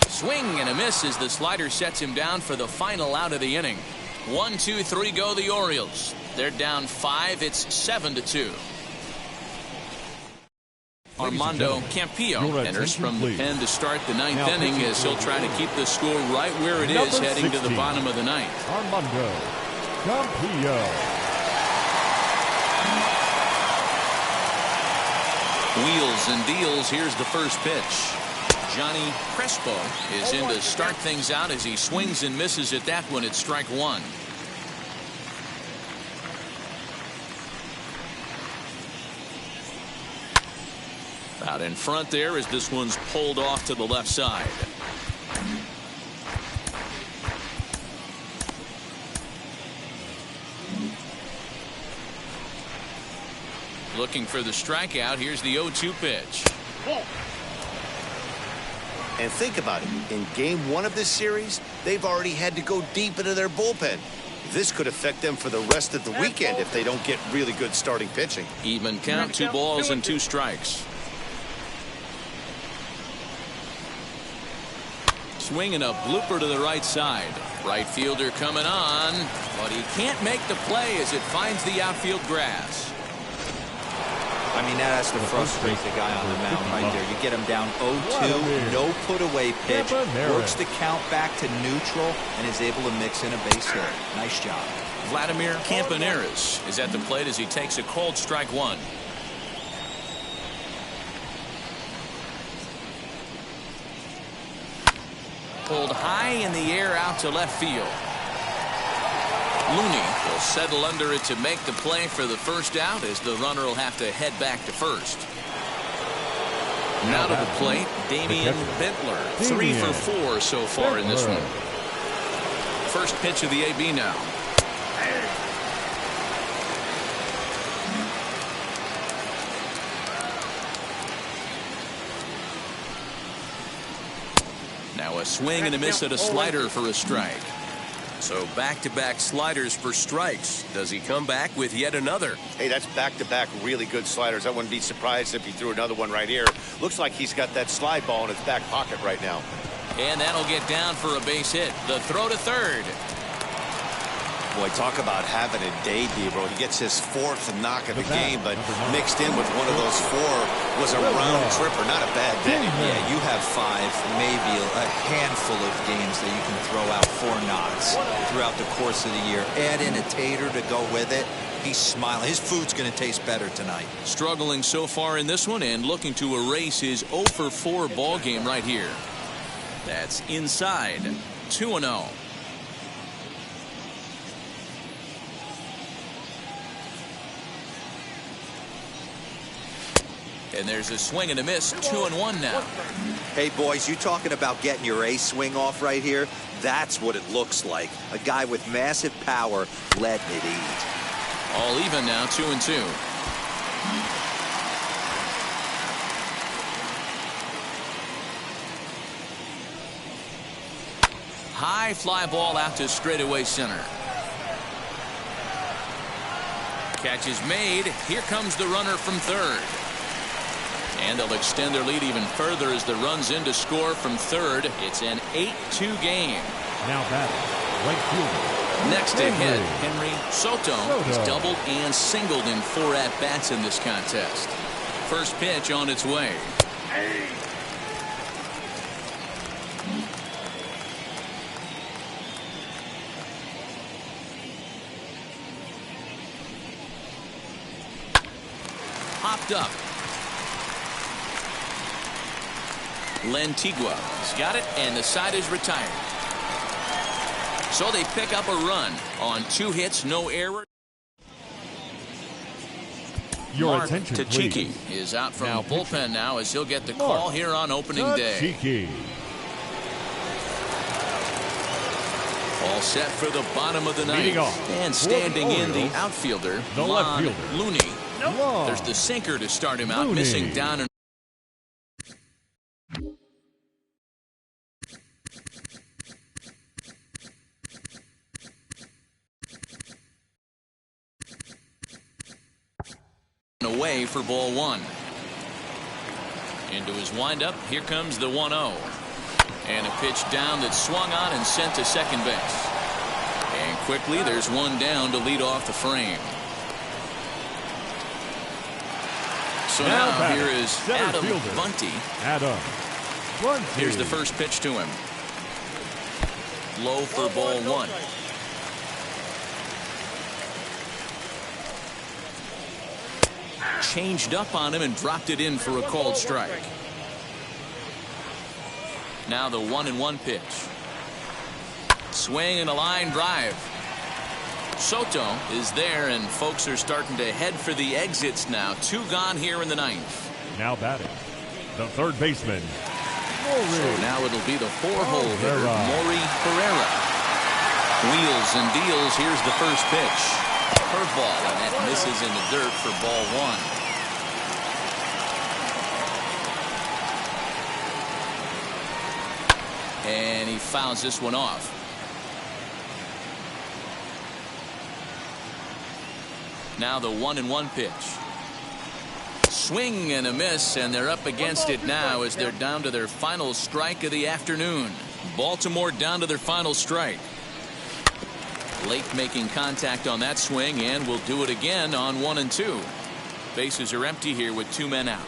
Swing and a miss as the slider sets him down for the final out of the inning. 1, 2, 3 go the Orioles. They're down 5. It's 7-2. Armando Campillo enters from the pen to start the 9th inning as he'll try to keep the score right where it is heading to the bottom of the 9th. Armando Campillo. Wheels and deals. Here's the first pitch. Johnny Crespo is in to start things out as he swings and misses at that one at strike 1. Out in front there as this one's pulled off to the left side. Looking for the strikeout. Here's the 0-2 pitch. And think about it. In game 1 of this series, they've already had to go deep into their bullpen. This could affect them for the rest of the weekend if they don't get really good starting pitching. Even count, 2 balls and 2 strikes. Swinging a blooper to the right side. Right fielder coming on, but he can't make the play as it finds the outfield grass. I mean, that has to frustrate the guy on the mound right there. You get him down 0-2, no put-away pitch, works the count back to neutral, and is able to mix in a base hit. Nice job. Vladimir Campaneris is at the plate as he takes a called strike 1. Pulled high in the air out to left field. Looney will settle under it to make the play for the first out as the runner will have to head back to first. Now to the plate, Damian Bentler. 3 for 4 so far in this one. First pitch of the AB now. Now a swing and a miss at a slider for a strike. So back-to-back sliders for strikes. Does he come back with yet another? Hey, that's back-to-back really good sliders. I wouldn't be surprised if he threw another one right here. Looks like he's got that slide ball in his back pocket right now. And that'll get down for a base hit. The throw to third. Boy, talk about having a day, Debro. He gets his 4th knock of the game, but mixed in with one of those 4 was a round tripper. Not a bad day. Yeah, you have 5, maybe a handful of games that you can throw out 4 knocks throughout the course of the year. Add in a tater to go with it. He's smiling. His food's going to taste better tonight. Struggling so far in this one and looking to erase his 0 for 4 ball game right here. That's inside. 2-0. And there's a swing and a miss. 2-1 now. Hey, boys, you talking about getting your ace swing off right here? That's what it looks like. A guy with massive power letting it eat. All even now, 2-2. High fly ball out to straightaway center. Catch is made. Here comes the runner from third. And they'll extend their lead even further as the runs in to score from third. It's an 8-2 game. Now batting, right fielder. Next to hit, Henry Soto has doubled and singled in 4 at-bats in this contest. First pitch on its way. Popped up. Lentigua has got it, and the side is retired. So they pick up a run on 2 hits, no error. Your Mark attention, Tachiki please. is out from Now bullpen pitching. now as he'll get the call here on opening day. Tachiki. All set for the bottom of the Leading ninth. off And for the standing in the Orioles, outfielder, the left fielder, Looney. Lon There's the sinker to start him out, Looney. missing down and away for ball 1. Into his windup, here comes the 1-0. And a pitch down that swung on and sent to second base. And quickly there's one down to lead off the frame. So now here is center Adam fielder, Bunty. Adam Bunty. Here's the first pitch to him. Low for ball 1. Changed up on him and dropped it in for a called strike. Now the 1-1 pitch. Swing and a line drive. Soto is there, and folks are starting to head for the exits now. 2 gone here in the 9th. Now batting, the third baseman, So now it'll be the 4-hole hitter, Maury Pereira. Wheels and deals. Here's the first pitch. Curveball, and that misses in the dirt for ball 1. And he fouls this one off. Now the 1-1 pitch. Swing and a miss, and they're up against it now as they're down to their final strike of the afternoon. Baltimore down to their final strike. Late making contact on that swing, and will do it again on 1 and 2. Bases are empty here with 2 men out.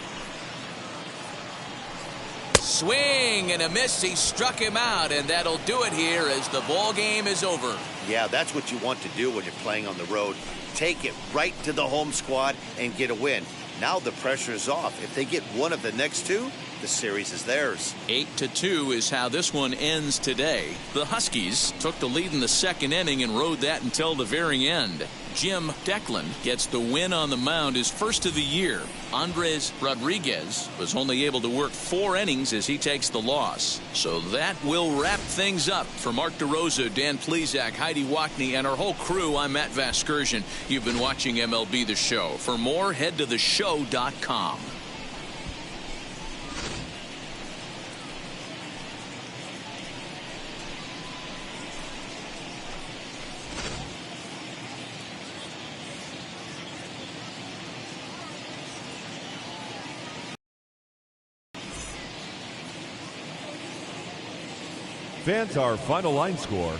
Swing and a miss. He struck him out, and that'll do it here as the ball game is over. Yeah, that's what you want to do when you're playing on the road. Take it right to the home squad and get a win. Now the pressure is off. If they get one of the next 2, the series is theirs. 8-2 is how this one ends today. The Huskies took the lead in the 2nd inning and rode that until the very end. Jim Declan gets the win on the mound, his first of the year. Andres Rodriguez was only able to work 4 innings as he takes the loss. So that will wrap things up. For Mark DeRosa, Dan Plesac, Heidi Wackney, and our whole crew, I'm Matt Vasgersian. You've been watching MLB The Show. For more, head to theshow.com. Fans, our final line score